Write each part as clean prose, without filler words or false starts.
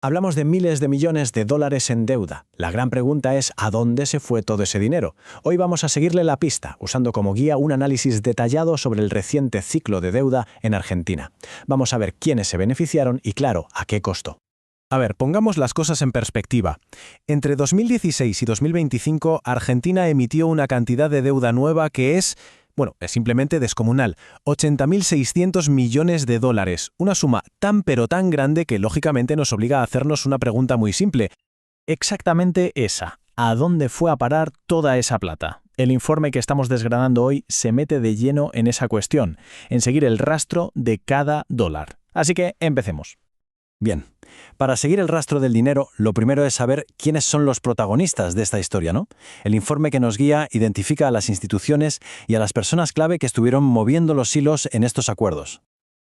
Hablamos de miles de millones de dólares en deuda. La gran pregunta es ¿a dónde se fue todo ese dinero? Hoy vamos a seguirle la pista, usando como guía un análisis detallado sobre el reciente ciclo de deuda en Argentina. Vamos a ver quiénes se beneficiaron y, claro, a qué costo. A ver, pongamos las cosas en perspectiva. Entre 2016 y 2025, Argentina emitió una cantidad de deuda nueva que es simplemente descomunal. 80.600 millones de dólares. Una suma tan pero tan grande que lógicamente nos obliga a hacernos una pregunta muy simple. Exactamente esa. ¿A dónde fue a parar toda esa plata? El informe que estamos desgranando hoy se mete de lleno en esa cuestión, en seguir el rastro de cada dólar. Así que empecemos. Bien, para seguir el rastro del dinero, lo primero es saber quiénes son los protagonistas de esta historia, ¿no? El informe que nos guía identifica a las instituciones y a las personas clave que estuvieron moviendo los hilos en estos acuerdos.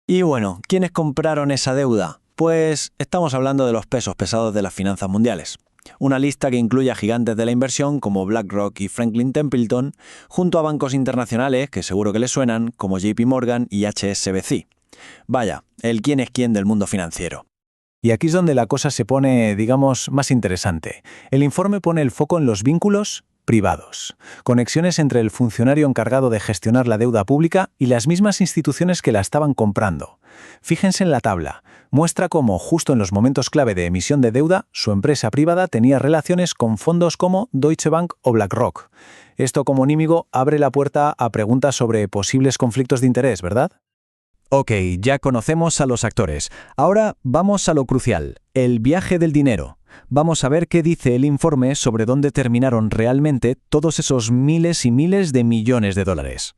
Y bueno, ¿quiénes compraron esa deuda? Pues estamos hablando de los pesos pesados de las finanzas mundiales. Una lista que incluye a gigantes de la inversión como BlackRock y Franklin Templeton, junto a bancos internacionales que seguro que les suenan como JP Morgan y HSBC. Vaya, el quién es quién del mundo financiero. Y aquí es donde la cosa se pone, digamos, más interesante. El informe pone el foco en los vínculos privados, conexiones entre el funcionario encargado de gestionar la deuda pública y las mismas instituciones que la estaban comprando. Fíjense en la tabla. Muestra cómo, justo en los momentos clave de emisión de deuda, su empresa privada tenía relaciones con fondos como Deutsche Bank o BlackRock. Esto, como onímigo, abre la puerta a preguntas sobre posibles conflictos de interés, ¿verdad? Ok, ya conocemos a los actores. Ahora vamos a lo crucial, el viaje del dinero. Vamos a ver qué dice el informe sobre dónde terminaron realmente todos esos miles y miles de millones de dólares.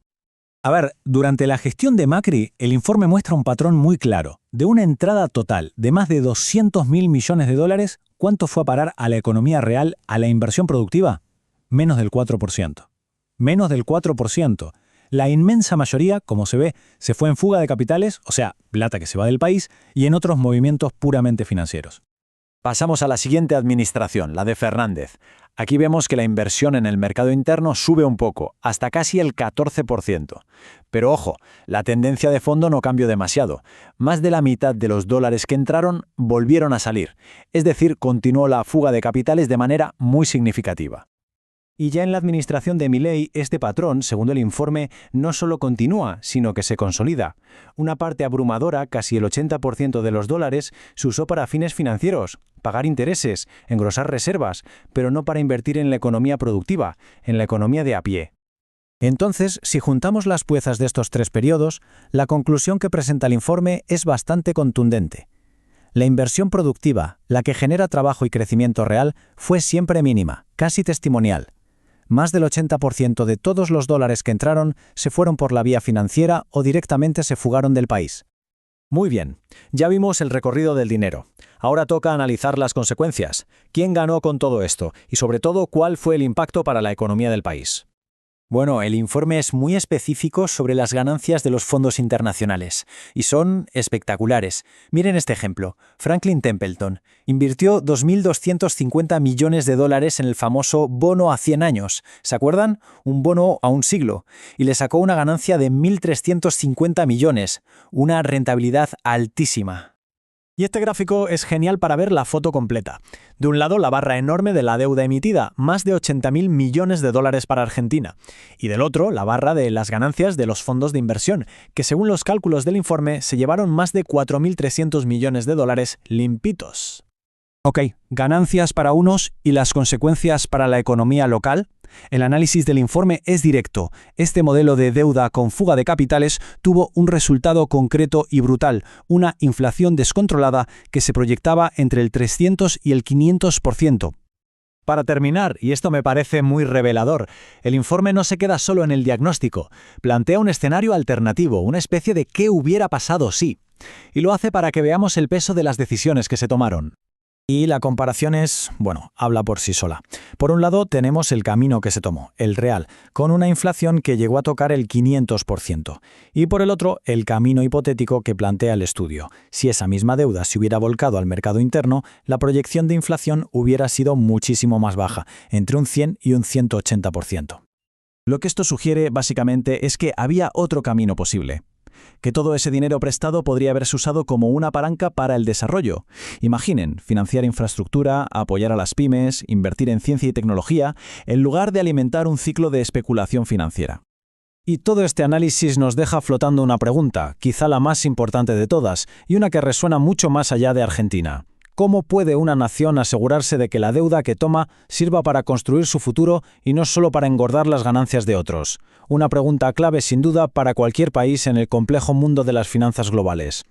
A ver, durante la gestión de Macri, el informe muestra un patrón muy claro. De una entrada total de más de 200.000 millones de dólares, ¿cuánto fue a parar a la economía real, a la inversión productiva? Menos del 4%. Menos del 4%. La inmensa mayoría, como se ve, se fue en fuga de capitales, o sea, plata que se va del país, y en otros movimientos puramente financieros. Pasamos a la siguiente administración, la de Fernández. Aquí vemos que la inversión en el mercado interno sube un poco, hasta casi el 14%. Pero ojo, la tendencia de fondo no cambió demasiado. Más de la mitad de los dólares que entraron volvieron a salir. Es decir, continuó la fuga de capitales de manera muy significativa. Y ya en la administración de Milei, este patrón, según el informe, no solo continúa, sino que se consolida. Una parte abrumadora, casi el 80% de los dólares, se usó para fines financieros, pagar intereses, engrosar reservas, pero no para invertir en la economía productiva, en la economía de a pie. Entonces, si juntamos las piezas de estos tres periodos, la conclusión que presenta el informe es bastante contundente. La inversión productiva, la que genera trabajo y crecimiento real, fue siempre mínima, casi testimonial. Más del 80% de todos los dólares que entraron se fueron por la vía financiera o directamente se fugaron del país. Muy bien, ya vimos el recorrido del dinero. Ahora toca analizar las consecuencias. ¿Quién ganó con todo esto? Y sobre todo, ¿cuál fue el impacto para la economía del país? Bueno, el informe es muy específico sobre las ganancias de los fondos internacionales, y son espectaculares. Miren este ejemplo. Franklin Templeton invirtió 2.250 millones de dólares en el famoso bono a 100 años. ¿Se acuerdan? Un bono a un siglo. Y le sacó una ganancia de 1.350 millones. Una rentabilidad altísima. Y este gráfico es genial para ver la foto completa. De un lado, la barra enorme de la deuda emitida, más de 80.000 millones de dólares para Argentina. Y del otro, la barra de las ganancias de los fondos de inversión, que según los cálculos del informe se llevaron más de 4.300 millones de dólares limpitos. Ok, ganancias para unos y las consecuencias para la economía local. El análisis del informe es directo. Este modelo de deuda con fuga de capitales tuvo un resultado concreto y brutal, una inflación descontrolada que se proyectaba entre el 300 y el 500%. Para terminar, y esto me parece muy revelador, el informe no se queda solo en el diagnóstico, plantea un escenario alternativo, una especie de qué hubiera pasado si, y lo hace para que veamos el peso de las decisiones que se tomaron. Y la comparación es, habla por sí sola. Por un lado tenemos el camino que se tomó, el real, con una inflación que llegó a tocar el 500%. Y por el otro, el camino hipotético que plantea el estudio. Si esa misma deuda se hubiera volcado al mercado interno, la proyección de inflación hubiera sido muchísimo más baja, entre un 100 y un 180%. Lo que esto sugiere, básicamente, es que había otro camino posible. que todo ese dinero prestado podría haberse usado como una palanca para el desarrollo. Imaginen, financiar infraestructura, apoyar a las pymes, invertir en ciencia y tecnología, en lugar de alimentar un ciclo de especulación financiera. Y todo este análisis nos deja flotando una pregunta, quizá la más importante de todas, y una que resuena mucho más allá de Argentina. ¿Cómo puede una nación asegurarse de que la deuda que toma sirva para construir su futuro y no solo para engordar las ganancias de otros? Una pregunta clave sin duda para cualquier país en el complejo mundo de las finanzas globales.